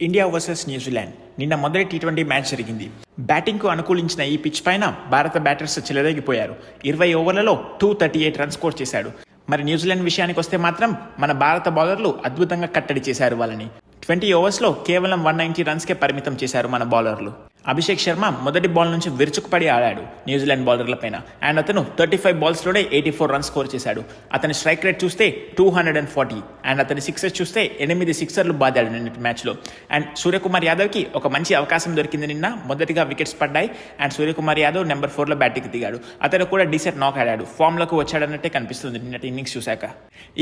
India versus New Zealand నిన్న మొదటి T20 match జరిగింది. బ్యాటింగ్కు అనుకూలించిన ఈ పిచ్ పైన భారత బ్యాటర్స్ చెలరేగిపోయారు. 20 ఓవర్లలో 238 రన్స్ స్కోర్ చేశాడు. మరి న్యూజిలాండ్ విషయానికి వస్తే మాత్రం మన భారత బౌలర్లు అద్భుతంగా కట్టడి చేశారు వాళ్ళని. 20 ఓవర్స్లో కేవలం 190 రన్స్కే పరిమితం చేశారు మన బౌలర్లు. అభిషేక్ శర్మ మొదటి బాల్ నుంచి విరుచుకుపడి ఆడాడు న్యూజిలాండ్ బౌలర్ల పైన. అండ్ అతను 35 బాల్స్లోనే 84 రన్స్ స్కోర్ చేశాడు. అతని స్ట్రైక్ రేట్ చూస్తే 240 అండ్ అతని సిక్సెస్ చూస్తే 8 సిక్సర్లు బాదాడు నిన్నటి మ్యాచ్లో. అండ్ సూర్యకుమార్ యాదవ్కి ఒక మంచి అవకాశం దొరికింది నిన్న. మొదటిగా వికెట్స్ పడ్డాయి అండ్ సూర్యకుమార్ యాదవ్ నెంబర్ 4లో బ్యాటింగ్కి దిగాడు. అతను కూడా డీసెంట్ నాక్ ఆడాడు. ఫామ్లోకి వచ్చాడన్నట్టే కనిపిస్తుంది నిన్నటి ఇన్నింగ్స్ చూశాక.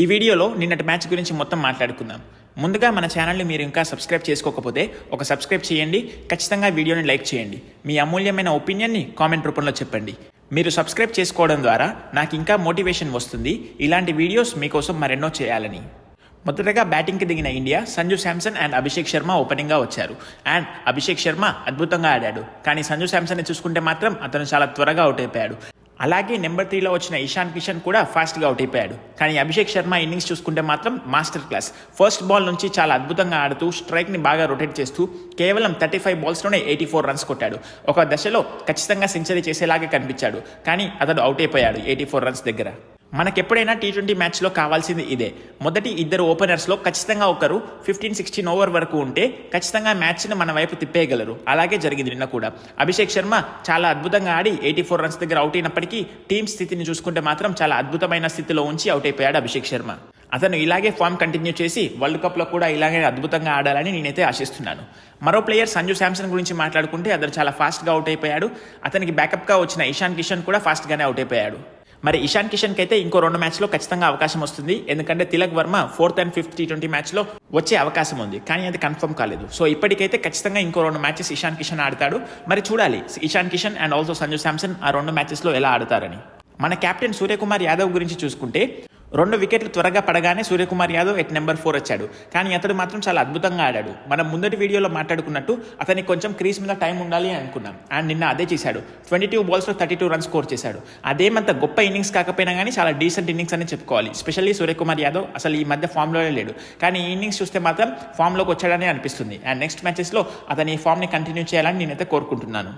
ఈ వీడియోలో నిన్నటి మ్యాచ్ గురించి మొత్తం మాట్లాడుకుందాం. ముందుగా మన ఛానల్ని మీరు ఇంకా సబ్స్క్రైబ్ చేసుకోకపోతే ఒక సబ్స్క్రైబ్ చేయండి. ఖచ్చితంగా వీడియోని లైక్ చేయండి. మీ అమూల్యమైన ఒపీనియన్ని కామెంట్ రూపంలో చెప్పండి. మీరు సబ్స్క్రైబ్ చేసుకోవడం ద్వారా నాకు ఇంకా మోటివేషన్ వస్తుంది ఇలాంటి వీడియోస్ మీకోసం మరెన్నో చేయాలని. మొదటగా బ్యాటింగ్కి దిగిన ఇండియా సంజు శాంసన్ అండ్ అభిషేక్ శర్మ ఓపెనింగ్గా వచ్చారు. అండ్ అభిషేక్ శర్మ అద్భుతంగా ఆడాడు. కానీ సంజు శాంసన్ని చూసుకుంటే మాత్రం అతను చాలా త్వరగా అవుట్ అయిపోయాడు. అలాగే నెంబర్ 3లో వచ్చిన ఇషాన్ కిషన్ కూడా ఫాస్ట్గా అవుట్ అయిపోయాడు. కానీ అభిషేక్ శర్మ ఇన్నింగ్స్ చూసుకుంటే మాత్రం మాస్టర్ క్లాస్. ఫస్ట్ బాల్ నుంచి చాలా అద్భుతంగా ఆడుతూ స్ట్రైక్ని బాగా రొటేట్ చేస్తూ కేవలం 35 బాల్స్లోనే 84 రన్స్ కొట్టాడు. ఒక దశలో ఖచ్చితంగా సెంచరీ చేసేలాగే కనిపించాడు. కానీ అతడు అవుట్ అయిపోయాడు 84 రన్స్ దగ్గర. మనకెప్పుడైనా టీ20 మ్యాచ్లో కావాల్సింది ఇదే. మొదటి ఇద్దరు ఓపెనర్స్లో ఖచ్చితంగా ఒకరు 15-16 ఓవర్ వరకు ఉంటే ఖచ్చితంగా మ్యాచ్ని మన వైపు తిప్పేయగలరు. అలాగే జరిగింది నిన్న కూడా. అభిషేక్ శర్మ చాలా అద్భుతంగా ఆడి 84 రన్స్ దగ్గర అవుట్ అయినప్పటికీ టీమ్ స్థితిని చూసుకుంటే మాత్రం చాలా అద్భుతమైన స్థితిలో ఉంచి అవుట్ అయిపోయాడు అభిషేక్ శర్మ. అతను ఇలాగే ఫామ్ కంటిన్యూ చేసి వరల్డ్ కప్లో కూడా ఇలాగే అద్భుతంగా ఆడాలని నేనైతే ఆశిస్తున్నాను. మరో ప్లేయర్ సంజు శాంసన్ గురించి మాట్లాడుకుంటే అతను చాలా ఫాస్ట్గా అవుట్ అయిపోయాడు. అతనికి బ్యాకప్గా వచ్చిన ఇషాన్ కిషన్ కూడా ఫాస్ట్గానే అవుట్ అయిపోయాడు. మరి ఇషాన్ కిషన్కి అయితే ఇంకో 2 మ్యాచ్లో ఖచ్చితంగా అవకాశం వస్తుంది. ఎందుకంటే Tilak Varma 4th and 5th T20 మ్యాచ్లో వచ్చే అవకాశం ఉంది. కానీ అది కన్ఫర్మ్ కాలేదు. సో ఇప్పటికైతే ఖచ్చితంగా ఇంకో 2 మ్యాచెస్ ఇషాన్ కిషన్ ఆడతాడు. మరి చూడాలి ఇషాన్ కిషన్ అండ్ ఆల్సో సంజు శాంసన్ ఆ 2 మ్యాచెస్లో ఎలా ఆడతారని. మన కెప్టెన్ సూర్యకుమార్ యాదవ్ గురించి చూసుకుంటే 2 వికెట్లు త్వరగా పడగానే సూర్యకుమార్ యాదవ్ ఎట్ నెంబర్ 4 వచ్చాడు. కానీ అతడు మాత్రం చాలా అద్భుతంగా ఆడాడు. మనం ముందటి వీడియోలో మాట్లాడుకున్నట్టు అతనికి కొంచెం క్రీజ్ మీద టైం ఉండాలి అనుకున్నాం. అండ్ నిన్న అదే చేశాడు. 22 బాల్స్లో 32 రన్స్ స్కోర్ చేశాడు. అదేమంత గొప్ప ఇన్నింగ్స్ కాకపోయినా కానీ చాలా డీసెంట్ ఇన్నింగ్స్ అని చెప్పుకోవాలి. స్పెషల్లీ సూర్యకుమార్ యాదవ్ అసలు ఈ మధ్య ఫామ్లోనే లేడు. కానీ ఈ ఇన్నింగ్స్ చూస్తే మాత్రం ఫామ్లోకి వచ్చాడని అనిపిస్తుంది. అండ్ నెక్స్ట్ మ్యాచెస్లో అతని ఈ ఫామ్ని కంటిన్యూ చేయాలని నేనైతే కోరుకుంటున్నాను.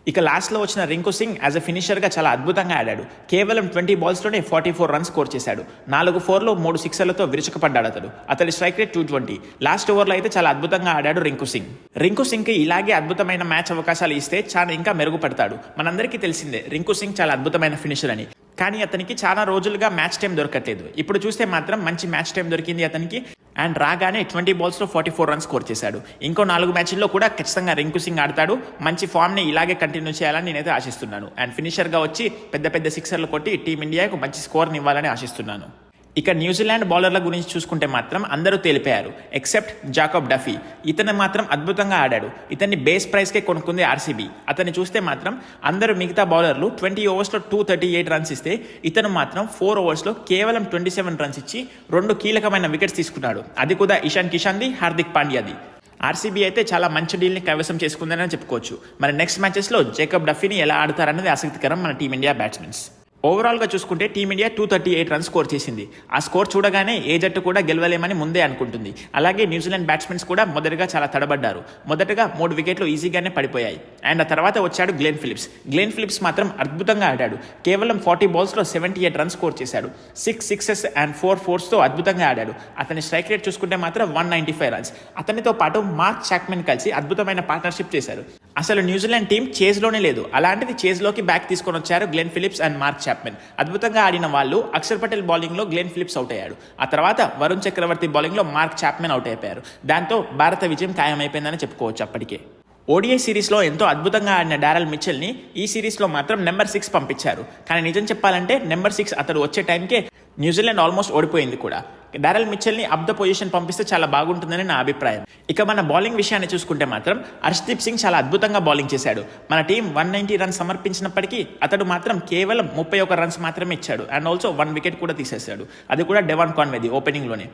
ఇక లాస్ట్లో వచ్చిన రింకు సింగ్ యాజ్ అ ఫినిషర్గా చాలా అద్భుతంగా ఆడాడు. కేవలం 20 బాల్స్లోనే 44 రన్స్ స్కోర్ చేశాడు. 4 4లో 3 సిక్సర్లతో విరుచుకుపడ్డాడు అతడు. అతడి స్ట్రైక్ రేట్ 220. లాస్ట్ ఓవర్లో అయితే చాలా అద్భుతంగా ఆడాడు రింకు సింగ్. రింకు సింగ్కి ఇలాగే అద్భుతమైన మ్యాచ్ అవకాశాలు ఇస్తే చాలా ఇంకా మెరుగుపడతాడు. మనందరికీ తెలిసిందే రింకు సింగ్ చాలా అద్భుతమైన ఫినిషర్ అని. కానీ అతనికి చాలా రోజులుగా మ్యాచ్ టైం దొరకట్లేదు. ఇప్పుడు చూస్తే మాత్రం మంచి మ్యాచ్ టైం దొరికింది అతనికి. అండ్ రాగానే 20 బాల్స్లో 44 రన్స్ స్కోర్ చేశాడు. ఇంకో 4 మ్యాచ్ల్లో కూడా ఖచ్చితంగా రింకు సింగ్ ఆడతాడు. మంచి ఫామ్ని ఇలాగే కంటిన్యూ చేయాలని నేనైతే ఆశిస్తున్నాను. అండ్ ఫినిషర్గా వచ్చి పెద్ద పెద్ద సిక్సర్లు కొట్టి టీమిండియాకు మంచి స్కోర్ని ఇవ్వాలని ఆశిస్తున్నాను. ఇక న్యూజిలాండ్ బౌలర్ల గురించి చూసుకుంటే మాత్రం అందరూ తేలిపోయారు ఎక్సెప్ట్ జాకబ్ డఫీ. ఇతను మాత్రం అద్భుతంగా ఆడాడు. ఇతన్ని బేస్ ప్రైస్కే కొనుక్కుంది ఆర్సీబీ. అతన్ని చూస్తే మాత్రం అందరూ మిగతా బౌలర్లు 20 ఓవర్స్లో 238 రన్స్ ఇస్తే ఇతను మాత్రం 4 ఓవర్స్లో కేవలం 27 రన్స్ ఇచ్చి 2 కీలకమైన వికెట్స్ తీసుకున్నాడు. అది కూడా ఇషాన్ కిషన్ది, హార్దిక్ పాండ్యాది. ఆర్సీబీ అయితే చాలా మంచి డీల్ని కైవసం చేసుకుందని చెప్పుకోవచ్చు. మరి నెక్స్ట్ మ్యాచెస్లో జాకబ్ డఫీని ఎలా ఆడతారన్నది ఆసక్తికరం మన టీమిండియా బ్యాట్స్మెన్స్. ఓవరాల్గా చూసుకుంటే టీమిండియా 238 రన్స్ స్కోర్ చేసింది. ఆ స్కోర్ చూడగానే ఏ జట్టు కూడా గెలవలేమని ముందే అనుకుంటుంది. అలాగే న్యూజిలాండ్ బ్యాట్స్మెన్స్ కూడా మొదటగా చాలా తడబడ్డారు. మొదటగా 3 వికెట్లు ఈజీగానే పడిపోయాయి. అండ్ ఆ తర్వాత వచ్చాడు గ్లెన్ ఫిలిప్స్. గ్లెన్ ఫిలిప్స్ మాత్రం అద్భుతంగా ఆడాడు. కేవలం 40 బాల్స్లో 78 రన్స్ స్కోర్ చేశాడు. 6 సిక్సెస్ అండ్ 4 ఫోర్స్తో అద్భుతంగా ఆడాడు. అతని స్ట్రైక్ రేట్ చూసుకుంటే మాత్రం 195 రన్స్. అతనితో పాటు మార్క్ చాప్మెన్ కలిసి అద్భుతమైన పార్ట్నర్షిప్ చేశారు. అసలు న్యూజిలాండ్ టీం చేజ్లోనే లేదు. అలాంటిది చేజ్లోకి బ్యాక్ తీసుకొని వచ్చారు Glenn Phillips and mark Chapman. అద్భుతంగా ఆడిన వాళ్ళు అక్షర్ పటేల్ బౌలింగ్లో గ్లెన్ ఫిలిప్స్ అవుట్ అయ్యాడు. ఆ తర్వాత వరుణ్ చక్రవర్తి బౌలింగ్లో మార్క్ చాప్మెన్ అవుట్ అయిపోయారు. దాంతో భారత విజయం ఖాయమైపోయిందని చెప్పుకోవచ్చు. అప్పటికే ఓడిఐ సిరీస్లో ఎంతో అద్భుతంగా ఆడిన డారెల్ మిచెల్ని ఈ సిరీస్లో మాత్రం నెంబర్ 6 పంపించారు. కానీ నిజం చెప్పాలంటే నెంబర్ 6 అతడు వచ్చే టైంకే న్యూజిలాండ్ ఆల్మోస్ట్ ఓడిపోయింది కూడా. డారెల్ మిచెల్ని అప్ ద పొజిషన్ పంపిస్తే చాలా బాగుంటుందని నా అభిప్రాయం. ఇక మన బౌలింగ్ విషయాన్ని చూసుకుంటే మాత్రం హర్షదీప్ సింగ్ చాలా అద్భుతంగా బౌలింగ్ చేశాడు. మన టీం 190 రన్స్ సమర్పించినప్పటికీ అతడు మాత్రం కేవలం 31 రన్స్ మాత్రమే ఇచ్చాడు. అండ్ ఆల్సో 1 వికెట్ కూడా తీసేశాడు. అది కూడా డెవాన్ కాన్వేది ఓపెనింగ్లోనే.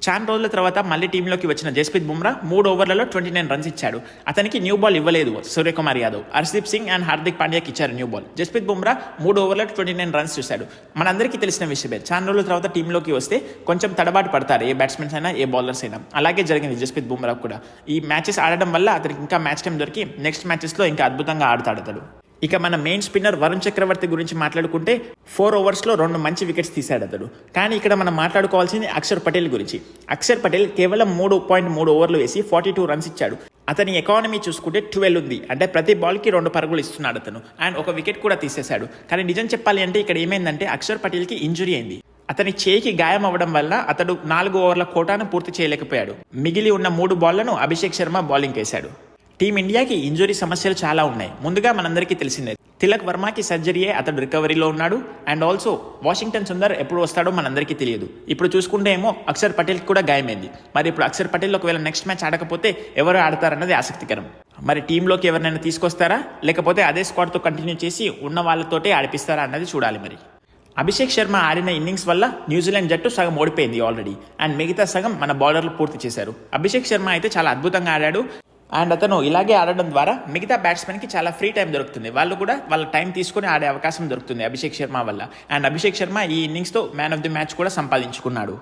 చాలా రోజుల తర్వాత మళ్ళీ టీంలోకి వచ్చిన జస్ప్రీత్ బుమ్రా 3 ఓవర్లలో 29 రన్స్ ఇచ్చాడు. అతనికి న్యూ బాల్ ఇవ్వలేదు సూర్యకుమార్ యాదవ్, హర్షదీప్ సింగ్ అండ్ హార్దిక్ పాండ్యాకి ఇచ్చారు న్యూ బాల్. జస్ప్రీత్ బుమ్రా 3 ఓవర్లలో 29 రన్స్ చూశాడు. మనందరికీ తెలిసిన విషయమే, చాలా రోజుల తర్వాత టీంలోకి వస్తే కొంచెం తడబాటు పడతారు ఏ బ్యాట్స్మెన్స్ అయినా ఏ బౌలర్స్ అయినా. అలాగే జరిగింది జస్ప్రీత్ బుమ్రా కూడా. ఈ మ్యాచెస్ ఆడడం వల్ల అతనికి ఇంకా మ్యాచ్ టైం దొరికి నెక్స్ట్ మ్యాచెస్లో ఇంకా అద్భుతంగా ఆడతాడు అతడు. ఇక మన మెయిన్ స్పిన్నర్ వరుణ్ చక్రవర్తి గురించి మాట్లాడుకుంటే 4 ఓవర్స్లో 2 మంచి వికెట్స్ తీశాడు అతడు. కానీ ఇక్కడ మనం మాట్లాడుకోవాల్సింది అక్షర్ పటేల్ గురించి. అక్షర్ పటేల్ కేవలం 3.3 ఓవర్లు వేసి 42 రన్స్ ఇచ్చాడు. అతని ఎకానమీ చూసుకుంటే 12 ఉంది, అంటే ప్రతి బాల్కి 2 పరుగులు ఇస్తున్నాడు అతను. అండ్ ఒక వికెట్ కూడా తీసేశాడు. కానీ నిజం చెప్పాలి అంటే ఇక్కడ ఏమైందంటే అక్షర్ పటేల్కి ఇంజురీ అయింది. అతని చేయికి గాయం అవ్వడం వల్ల అతడు 4 ఓవర్ల కోటాను పూర్తి చేయలేకపోయాడు. మిగిలి ఉన్న 3 బాళ్లను అభిషేక్ శర్మ బౌలింగ్ వేశాడు. టీమిండియాకి ఇంజురీ సమస్యలు చాలా ఉన్నాయి. ముందుగా మనందరికీ తెలిసిందే, తిలక్ వర్మకి సర్జరీయే, అతడు రికవరీలో ఉన్నాడు. అండ్ ఆల్సో వాషింగ్టన్ సుందర్ ఎప్పుడు వస్తాడో మనందరికీ తెలియదు. ఇప్పుడు చూసుకుంటే ఏమో అక్షర్ పటేల్కి కూడా గాయమైంది. మరి ఇప్పుడు అక్షర్ పటేల్ ఒకవేళ నెక్స్ట్ మ్యాచ్ ఆడకపోతే ఎవరు ఆడతారన్నది ఆసక్తికరం. మరి టీంలోకి ఎవరినైనా తీసుకొస్తారా, లేకపోతే అదే స్క్వాడ్తో కంటిన్యూ చేసి ఉన్న వాళ్ళతోటే ఆడిపిస్తారా అన్నది చూడాలి. మరి అభిషేక్ శర్మ ఆడిన ఇన్నింగ్స్ వల్ల న్యూజిలాండ్ జట్టు సగం ఓడిపోయింది ఆల్రెడీ, అండ్ మిగతా సగం మన బౌలర్లు పూర్తి చేశారు. అభిషేక్ శర్మ అయితే చాలా అద్భుతంగా ఆడాడు. అండ్ అతను ఇలాగే ఆడడం ద్వారా మిగతా బ్యాట్స్మెన్కి చాలా ఫ్రీ టైం దొరుకుతుంది. వాళ్ళు కూడా వాళ్ళ టైం తీసుకుని ఆడే అవకాశం దొరుకుతుంది అభిషేక్ శర్మ వల్ల. అండ్ అభిషేక్ శర్మ ఈ ఇన్నింగ్స్తో మ్యాన్ ఆఫ్ ది మ్యాచ్ కూడా సంపాదించుకున్నాడు.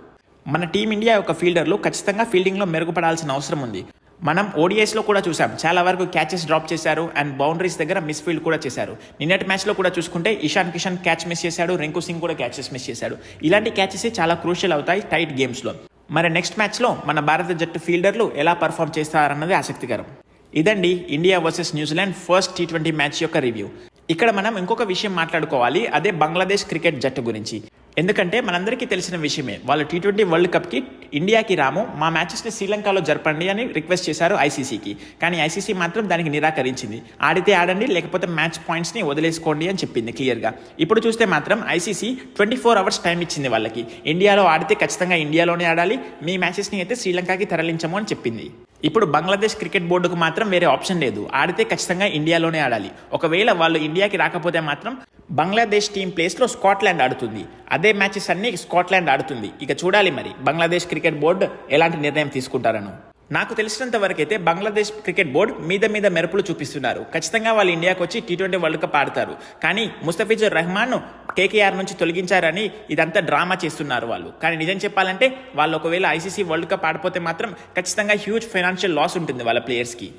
మన టీమిండియా యొక్క ఫీల్డర్లు ఖచ్చితంగా ఫీల్డింగ్లో మెరుగుపడాల్సిన అవసరం ఉంది. మనం ఓడిఐస్లో కూడా చూసాం, చాలా వరకు క్యాచెస్ డ్రాప్ చేశారు అండ్ బౌండరీస్ దగ్గర మిస్ ఫీల్డ్ కూడా చేశారు. నిన్నటి మ్యాచ్లో కూడా చూసుకుంటే ఇషాన్ కిషన్ క్యాచ్ మిస్ చేశాడు, రింకు సింగ్ కూడా క్యాచెస్ మిస్ చేశాడు. ఇలాంటి క్యాచెస్ చాలా క్రూషియల్ అవుతాయి టైట్ గేమ్స్లో. మరి నెక్స్ట్ మ్యాచ్లో మన భారత జట్టు ఫీల్డర్లు ఎలా పర్ఫామ్ చేస్తారన్నది ఆసక్తికరం. ఇదండి India versus New Zealand first T20 match యొక్క రివ్యూ. ఇక్కడ మనం ఇంకొక విషయం మాట్లాడుకోవాలి, అదే బంగ్లాదేశ్ క్రికెట్ జట్టు గురించి. ఎందుకంటే మనందరికీ తెలిసిన విషయమే, వాళ్ళు T20 వరల్డ్ కప్కి ఇండియాకి రాము, మా మ్యాచెస్ని శ్రీలంకలో జరపండి అని రిక్వెస్ట్ చేశారు ఐసీసీకి. కానీ ఐసీసీ మాత్రం దానికి నిరాకరించింది. ఆడితే ఆడండి, లేకపోతే మ్యాచ్ పాయింట్స్ని వదిలేసుకోండి అని చెప్పింది క్లియర్గా. ఇప్పుడు చూస్తే మాత్రం ఐసీసీ 24 అవర్స్ టైం ఇచ్చింది వాళ్ళకి. ఇండియాలో ఆడితే ఖచ్చితంగా ఇండియాలోనే ఆడాలి, మీ మ్యాచెస్ని అయితే శ్రీలంకకి తరలించము అని చెప్పింది. ఇప్పుడు బంగ్లాదేశ్ క్రికెట్ బోర్డుకు మాత్రం వేరే ఆప్షన్ లేదు, ఆడితే ఖచ్చితంగా ఇండియాలోనే ఆడాలి. ఒకవేళ వాళ్ళు ఇండియాకి రాకపోతే మాత్రం బంగ్లాదేశ్ టీం ప్లేస్లో స్కాట్లాండ్ ఆడుతుంది. అదే మ్యాచెస్ అన్ని స్కాట్లాండ్ ఆడుతుంది. ఇక చూడాలి మరి బంగ్లాదేశ్ క్రికెట్ బోర్డు ఎలాంటి నిర్ణయం తీసుకుంటారను. నాకు తెలిసినంత వరకు అయితే బంగ్లాదేశ్ క్రికెట్ బోర్డు మీద మెరుపులు చూపిస్తున్నారు. ఖచ్చితంగా వాళ్ళు ఇండియాకి వచ్చి T20 వరల్డ్ కప్ ఆడతారు. కానీ ముస్తఫిజుర్ రెహమాన్ కేకేఆర్ నుంచి తొలగించారని ఇదంతా డ్రామా చేస్తున్నారు వాళ్ళు. కానీ నిజం చెప్పాలంటే వాళ్ళు ఒకవేళ ఐసీసీ వరల్డ్ కప్ ఆడిపోతే మాత్రం ఖచ్చితంగా హ్యూజ్ ఫైనాన్షియల్ లాస్ ఉంటుంది వాళ్ళ ప్లేయర్స్కి.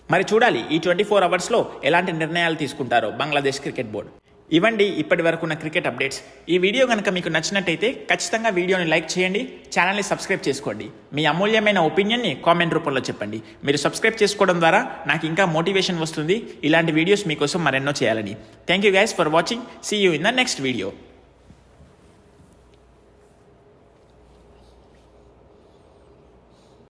మరి చూడాలి ఈ 24 అవర్స్లో ఎలాంటి నిర్ణయాలు తీసుకుంటారో బంగ్లాదేశ్ క్రికెట్ బోర్డు. ఇవ్వండి ఇప్పటి వరకు ఉన్న క్రికెట్ అప్డేట్స్. ఈ వీడియో కనుక మీకు నచ్చినట్టయితే ఖచ్చితంగా వీడియోని లైక్ చేయండి, ఛానల్ని సబ్స్క్రైబ్ చేసుకోండి. మీ అమూల్యమైన ఒపీనియన్ని కామెంట్ రూపంలో చెప్పండి. మీరు సబ్స్క్రైబ్ చేసుకోవడం ద్వారా నాకు ఇంకా మోటివేషన్ వస్తుంది ఇలాంటి వీడియోస్ మీకోసం మరెన్నో చేయాలని. Thank you guys for watching. See you in the next video.